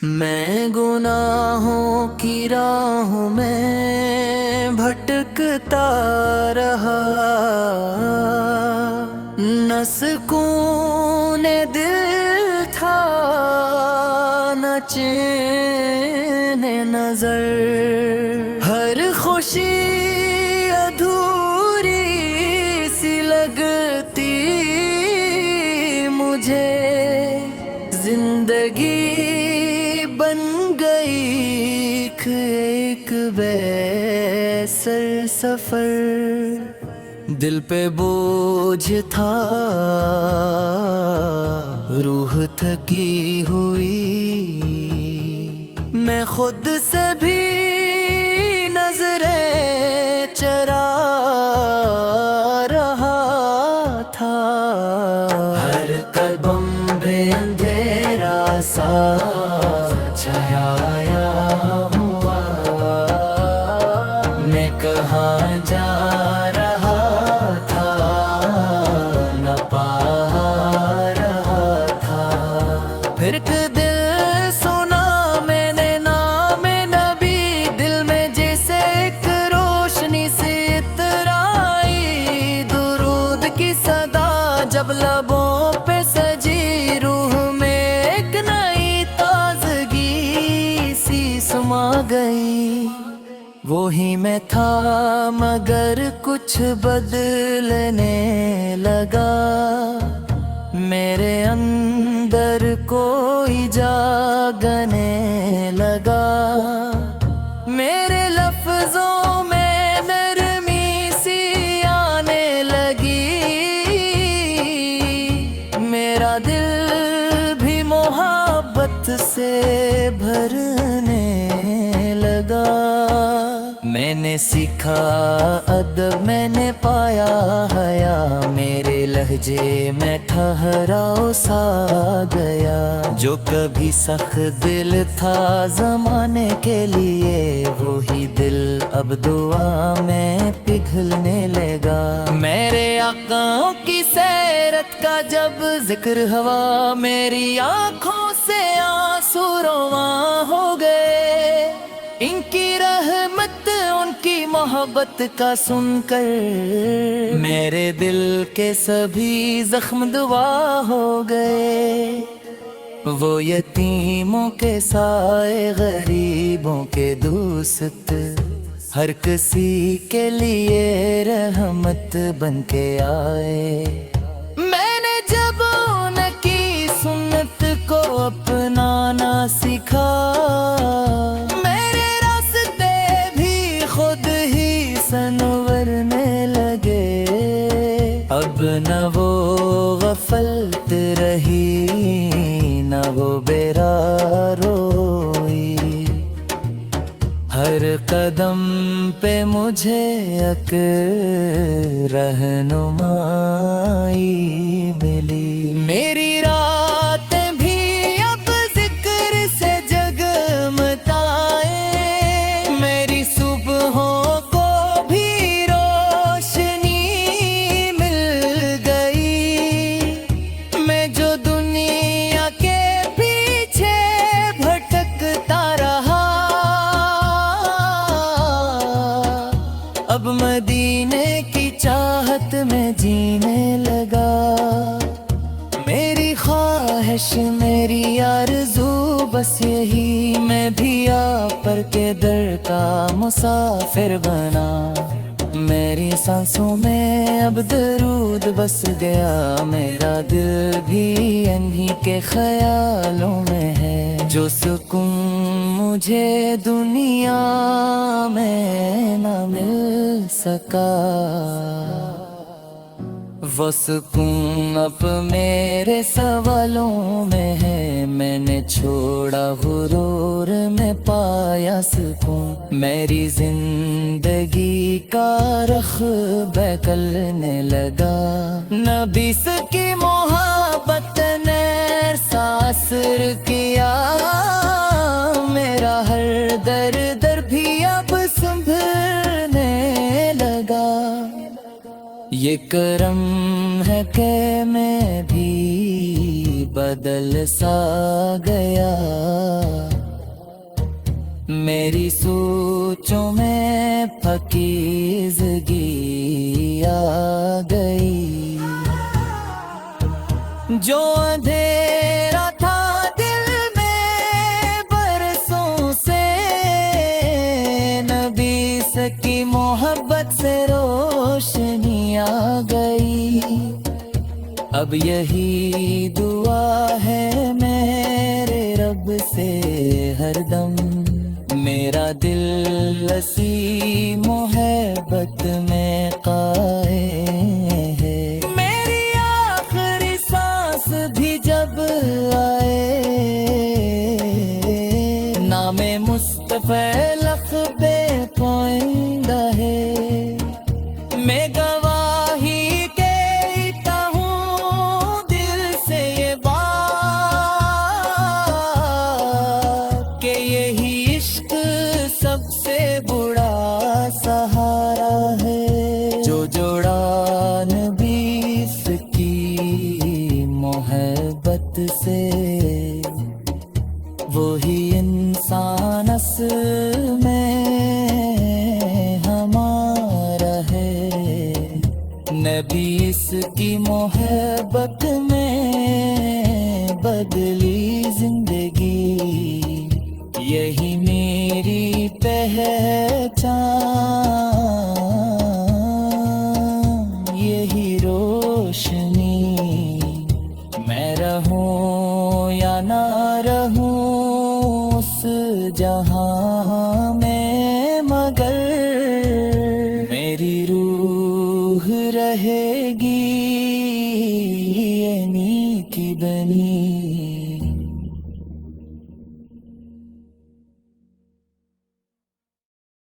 मैं गुनाहों की राहों में भटकता रहा, न सुकून दिल था न चैन नजर। हर खुशी अधूरी सी लगती मुझे, जिंदगी बन गई एक बेसर सफर। दिल पे बोझ था, रूह थकी हुई, मैं खुद से भी नजरें चरा रहा था। हर कदम पे अंधेरा सा छाया हुआ, मैं कहाँ जा रहा था न पा रहा था। फिर दिल सुना मैंने नाम नबी, दिल में जैसे एक रोशनी सी इतराई। दुरूद की सदा जब लबों पे सजी, रूह में एक नई ताजगी सी समा गई। वो ही मैं था मगर कुछ बदलने लगा, मेरे अंदर कोई जागने लगा। मेरे लफ्जों में नरमी सी आने लगी, मेरा दिल भी मोहब्बत से भरने लगा। मैंने सीखा अदब, मैंने पाया हया, मेरे लहजे में ठहराव सा गया। जो कभी सख्त दिल था जमाने के लिए, वही दिल अब दुआ में पिघलने लगा। मेरे आकाओं की सैरत का जब जिक्र हुआ, मेरी आंखों से आंसू रवां हो गए। इनकी रहमत उनकी मोहब्बत का सुनकर, मेरे दिल के सभी जख्म दुआ हो गए। वो यतीमों के साए, गरीबों के दोस्त, हर किसी के लिए रहमत बन के आए। मैंने जब उनकी सुन्नत को अपनाना सीखा, संवरने लगे। अब न वो गफलत रही न वो बेरा रोई, हर कदम पे मुझे एक रहनुमाई मिली। मेरी रातें भी अब जिक्र से जगमगाए, मेरी सुबहों अब मदीने की चाहत में जीने लगा। मेरी ख्वाहिश मेरी आरज़ू बस यही, मैं भी आप पर के दर का मुसाफिर बना। मेरी सांसों में अब दरूद बस गया, मेरा दिल भी इन्हीं के ख्यालों में है। जो सुकून मुझे दुनिया में न मिल सका, वो सुकून अब मेरे सवालों में है। मैंने छोड़ा गुरूर में पाया सुकून, मेरी जिंदगी का रख बदलने लगा। नबी की मोहब्बत ने सासर किया, मेरा हर दर भी अब संभलने लगा। ये करम है कि मैं भी बदल सा गया। میری سوچوں میں پاکیزگی آ گئی، جو اندھیرا تھا دل میں برسوں سے، نبی کی محبت سے روشنی آ گئی۔ اب یہی دعا ہے میرے رب سے ہر دم، میرا دل اسی محبت میں قائم ہے۔ میری آخری سانس بھی جب آئے، نام مصطفیٰ لقب پوئندہ ہے، میں گواہی دیتا ہوں دل سے یہ بات کہ یہی عشق سب سے بڑا سہارا ہے، جو جوڑا نبی کی محبت سے، وہی انسان اصل میں ہمارا ہے۔ نبی اس کی محبت میں بدلی زندگی، یہی میری پہچان، یہی روشنی، میں رہوں یا نہ رہوں اس جہاں